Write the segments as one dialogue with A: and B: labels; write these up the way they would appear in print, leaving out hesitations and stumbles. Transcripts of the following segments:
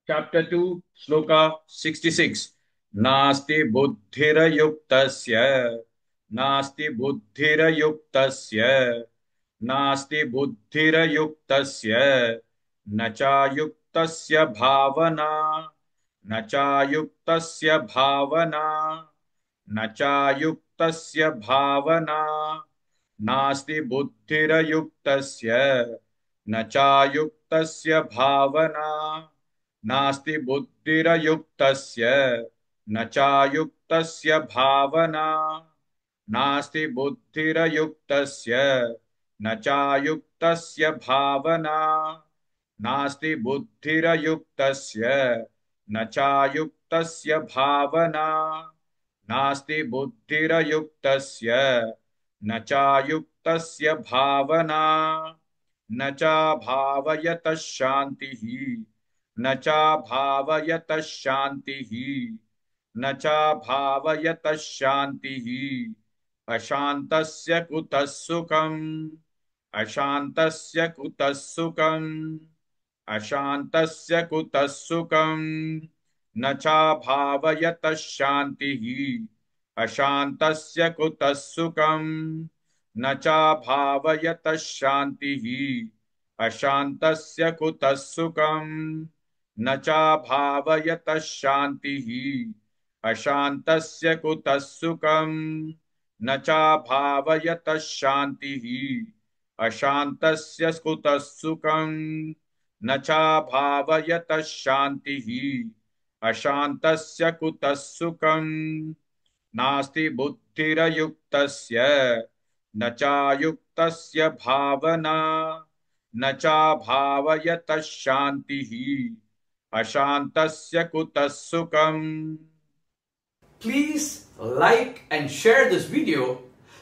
A: Chapter 2, Shloka 66. Nasti buddhirayuktasya, Nasti buddhirayuktasya, Nasti buddhirayuktasya, Nachayuktasya bhavana, Nachayuktasya bhavana, Nachayuktasya bhavana, Nasti buddhirayuktasya, Nachayuktasya bhavana, नास्ति बुद्धिरयुक्तस्य न चायुक्तस्य भावना नास्ति बुद्धिरयुक्तस्य न चायुक्तस्य भावना नास्ति बुद्धिरयुक्तस्य न चायुक्तस्य भावना नास्ति बुद्धिरयुक्तस्य न चायुक्तस्य भावना न चा भावयतः शान्तिः न चा भावयतः शान्तिः न चा भावयतः शान्तिः अशान्तस्य कुतः सुखम् अशान्तस्य कुतः सुखम् अशान्तस्य कुतः सुखम् न चा भावयतः शान्तिः अशान्तस्य कुतः सुखम् न चा भावयतः शान्तिः अशान्तस्य कुतः सुखम् न चा भावयतः शान्तिः अशान्तस्य कुतः सुखम् न चा भावयतः शान्तिः अशान्तस्य कुतः सुखम् न चा भावयतः शान्तिः अशान्तस्य कुतः सुखम् नास्ति बुद्धिरयुक्तस्य न चायुक्तस्य भावना न चा भावयतः शान्तिः अशान्तस्य कुतः सुखम्.
B: Please like and share this video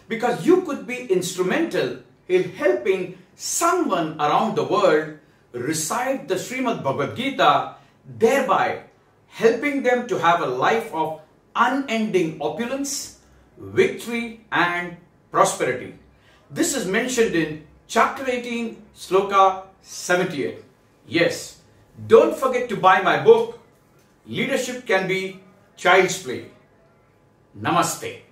B: because you could be instrumental in helping someone around the world recite the Srimad Bhagavad Gita, thereby helping them to have a life of unending opulence, victory and prosperity. This is mentioned in chapter 18, Sloka 78. Yes, don't forget to buy my book, Leadership Can Be Child's Play. Namaste.